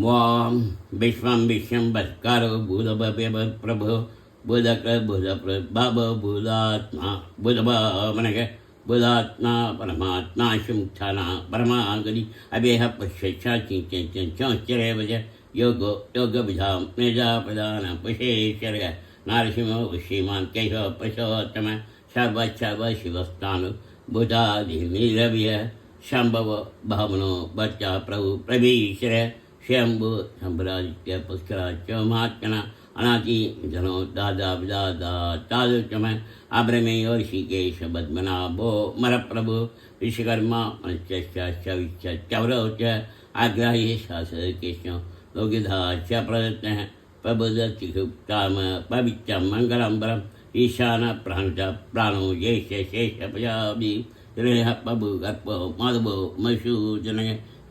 वां विश्वं विश्वम्भस्कारो भूतभव्यप्रभो बुधकृद्बुधप्रभव बुधात्मा बुधभावनः बुधात्मा परमात्मा शुंठना परमागति अभेह पश्यच्चाचिंचरे वज योगो योगविधां मेधा प्रधान पुषेश्वर नारसिंहो श्रीमान केशव पशोत्तम सर्व शिवस्थानु बुधादिनिरव्य शंभव भावनो बच्चा प्रभु प्रभीश्वर शंभु संभरादित्य पुष्कराच्य महात्मना अनाति जनो दादा विदादा तादुचम अब्रमे और ऋषिकेश पद्मनाभो मर प्रभु विश्वकर्मा चवरौच आग्राह्य शास्त्र कृष्ण लोकिधा च प्रदत्न प्रबुदतिकाम पवित्र मंगलंबरम ईशान प्राणो येष शेष प्रजाभि प्रभु गर्भो माधवो मधुसूदन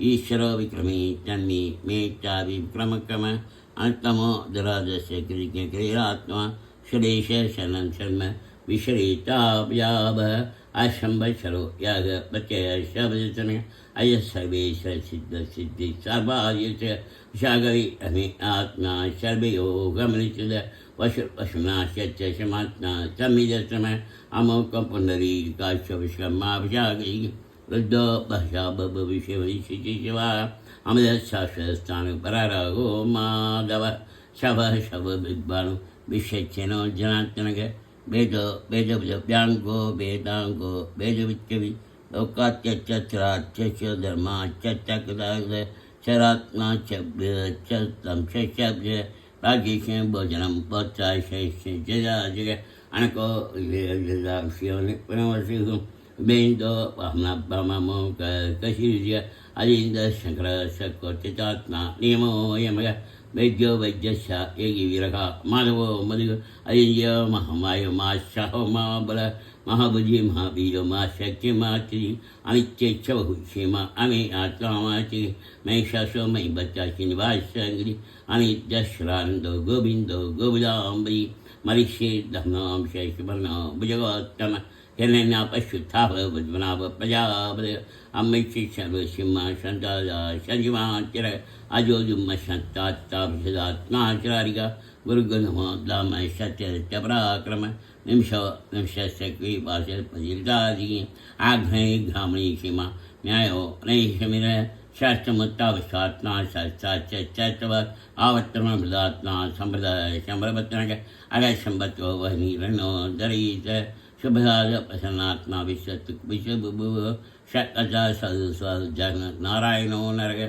ईश्वर विक्रमी तन्मी मे चावि विक्रमक्रम अंतमो दरादस्य क्रियात्मा सुरेश शरण शर्म विश्रिताव्याभ अशंभरो याग प्रत्यय शब्दन अय सर्वेश सिद्ध सिद्धि सर्वायुष शागरी अमे आत्मा सर्वयो गमनिषद वशुनाश्च समात्मा समिदसम अमोक पुनरी काश्य विश्वमा विशागरी रुद्रो भाषा भविष्य शिवा अमृतशास्त्रस्थान परारागो माधव शव शव विद्वानु विश्वचनो जनात्मक वेद वेदव्यांगो वेदांगो वेदविच्चवि लोकात्यच्चराच्च धर्माच्चक्राग चरात्मा चं शब्द राजेश भोजनम पचाशेष जया जग अनको पुनर्वसु बेंदो भामो कशीर्य अलिंद शंकर शकोचितात्मा नियमो यमग वैद्यो वैद्यस्य एगी विरहा माधवो मधु अलिंद्य महामाय मा शाहो मा बल महाबुद्धि महावीर मा शक्ति माति अनित्य बहु क्षेमा अमे आत्मा माचि मैं शासो मई बच्चा श्रीनिवास अनित्य श्रांदो गोविंदो गोविदाम्बरी मरीषे धमनाम शैशवर्णा भुजगोत्तम हिरण्या पशुत्थाभ बुद्वनाभ प्रजापद अम्मैक्षि सर्वसिंह संतादा संजीवाचर अजोजुम संतात्ताभिषदात्माचरारिका गुरुगुणमोद्दाम सत्य पराक्रम निमिषक्रीपाशपदीर्घादि आघ्नय घ्रामणी सीमा न्यायो नैषमिर शास्त्रमुत्तावशात्मा शास्त्राच्चव आवर्तन मृदात्मा संप्रदाय संप्रवर्तनक अगय संबत्तो वहनी रणो दरीत शुभदाद प्रसन्नात्मा विश्व विश्व षट् जगन नारायणो नरग